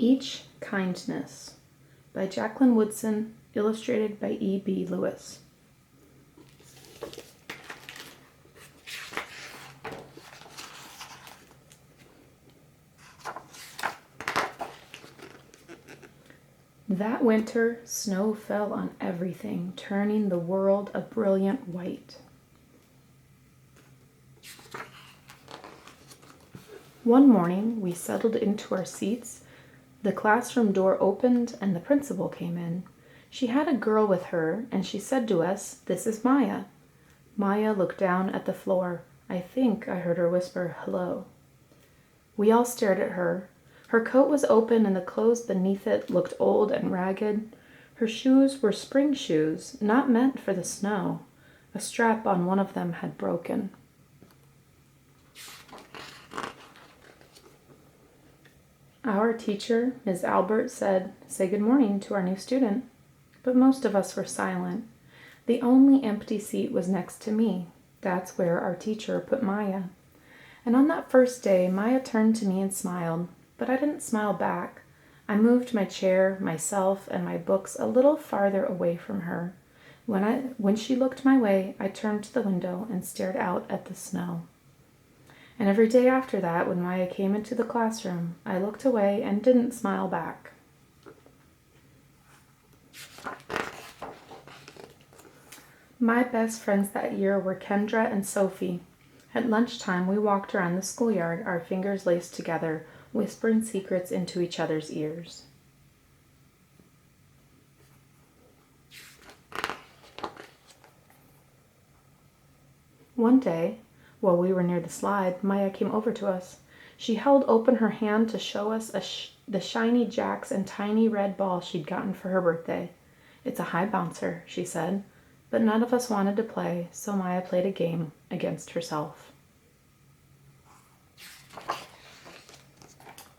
Each Kindness by Jacqueline Woodson, illustrated by E.B. Lewis. That winter, snow fell on everything, turning the world a brilliant white. One morning, we settled into our seats. The classroom door opened and the principal came in. She had a girl with her, and she said to us, "This is Maya." Maya looked down at the floor. I think I heard her whisper, "Hello." We all stared at her. Her coat was open and the clothes beneath it looked old and ragged. Her shoes were spring shoes, not meant for the snow. A strap on one of them had broken. Our teacher, Ms. Albert, said, "Say good morning to our new student." But most of us were silent. The only empty seat was next to me. That's where our teacher put Maya. And on that first day, Maya turned to me and smiled. But I didn't smile back. I moved my chair, myself, and my books a little farther away from her. When she looked my way, I turned to the window and stared out at the snow. And every day after that, when Maya came into the classroom, I looked away and didn't smile back. My best friends that year were Kendra and Sophie. At lunchtime, we walked around the schoolyard, our fingers laced together, whispering secrets into each other's ears. One day, while we were near the slide, Maya came over to us. She held open her hand to show us the shiny jacks and tiny red ball she'd gotten for her birthday. "It's a high bouncer," she said, but none of us wanted to play, so Maya played a game against herself.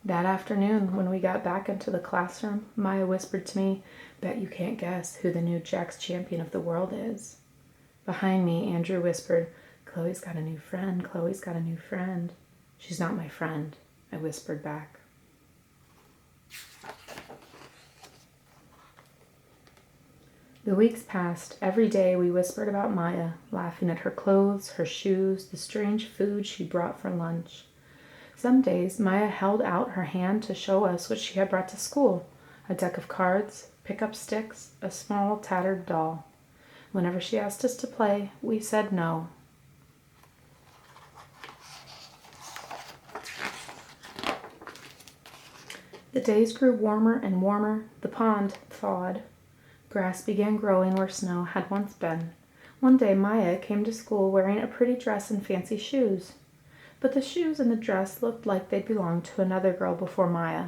That afternoon, when we got back into the classroom, Maya whispered to me, "Bet you can't guess who the new Jacks champion of the world is." Behind me, Andrew whispered, "Chloe's got a new friend, Chloe's got a new friend." "She's not my friend," I whispered back. The weeks passed. Every day we whispered about Maya, laughing at her clothes, her shoes, the strange food she brought for lunch. Some days, Maya held out her hand to show us what she had brought to school: a deck of cards, pick-up sticks, a small tattered doll. Whenever she asked us to play, we said no. The days grew warmer and warmer. The pond thawed. Grass began growing where snow had once been. One day, Maya came to school wearing a pretty dress and fancy shoes. But the shoes and the dress looked like they belonged to another girl before Maya.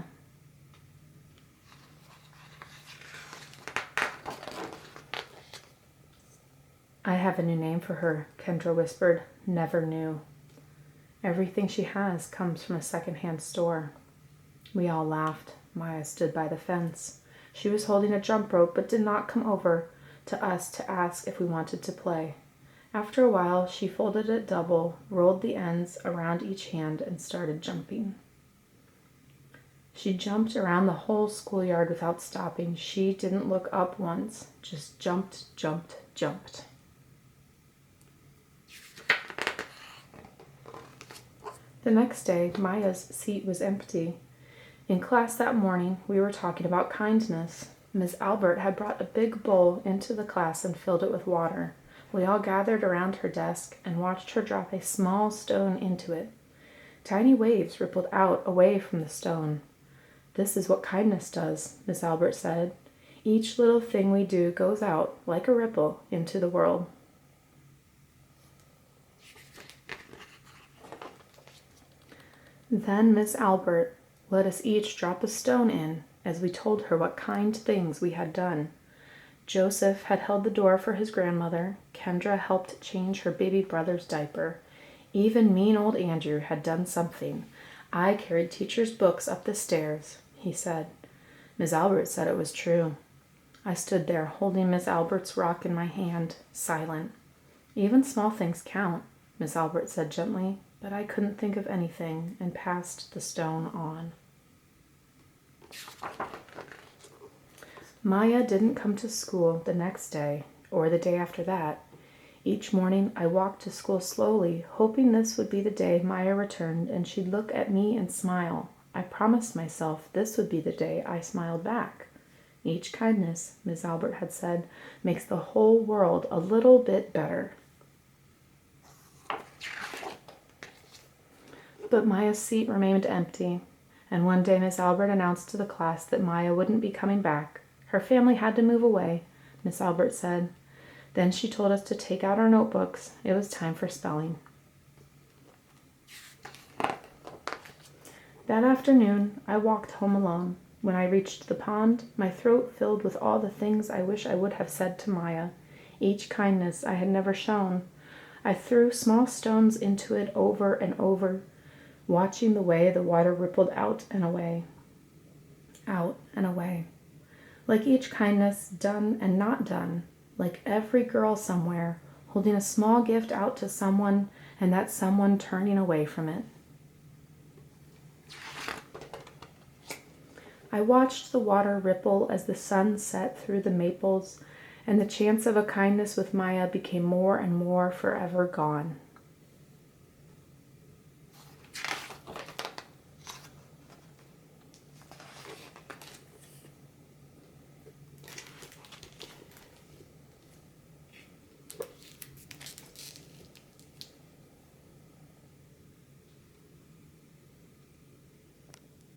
"I have a new name for her," Kendra whispered. "Never knew. Everything she has comes from a second-hand store." We all laughed. Maya stood by the fence. She was holding a jump rope but did not come over to us to ask if we wanted to play. After a while, she folded it double, rolled the ends around each hand, and started jumping. She jumped around the whole schoolyard without stopping. She didn't look up once, just jumped, jumped, jumped. The next day, Maya's seat was empty. In class that morning, we were talking about kindness. Ms. Albert had brought a big bowl into the class and filled it with water. We all gathered around her desk and watched her drop a small stone into it. Tiny waves rippled out away from the stone. "This is what kindness does," Ms. Albert said. "Each little thing we do goes out, like a ripple, into the world." Then Miss Albert let us each drop a stone in as we told her what kind things we had done. Joseph had held the door for his grandmother. Kendra helped change her baby brother's diaper. Even mean old Andrew had done something. "I carried teacher's books up the stairs," he said. Miss Albert said it was true. I stood there holding Miss Albert's rock in my hand, silent. "Even small things count," Miss Albert said gently, but I couldn't think of anything and passed the stone on. Maya didn't come to school the next day or the day after that. Each morning I walked to school slowly, hoping this would be the day Maya returned and she'd look at me and smile. I promised myself this would be the day I smiled back. Each kindness, Miss Albert had said, makes the whole world a little bit better. But Maya's seat remained empty, and one day Miss Albert announced to the class that Maya wouldn't be coming back. Her family had to move away, Miss Albert said. Then she told us to take out our notebooks. It was time for spelling. That afternoon, I walked home alone. When I reached the pond, my throat filled with all the things I wish I would have said to Maya, each kindness I had never shown. I threw small stones into it over and over, watching the way the water rippled out and away. Out and away. Like each kindness done and not done, like every girl somewhere holding a small gift out to someone and that someone turning away from it. I watched the water ripple as the sun set through the maples, and the chance of a kindness with Maya became more and more forever gone.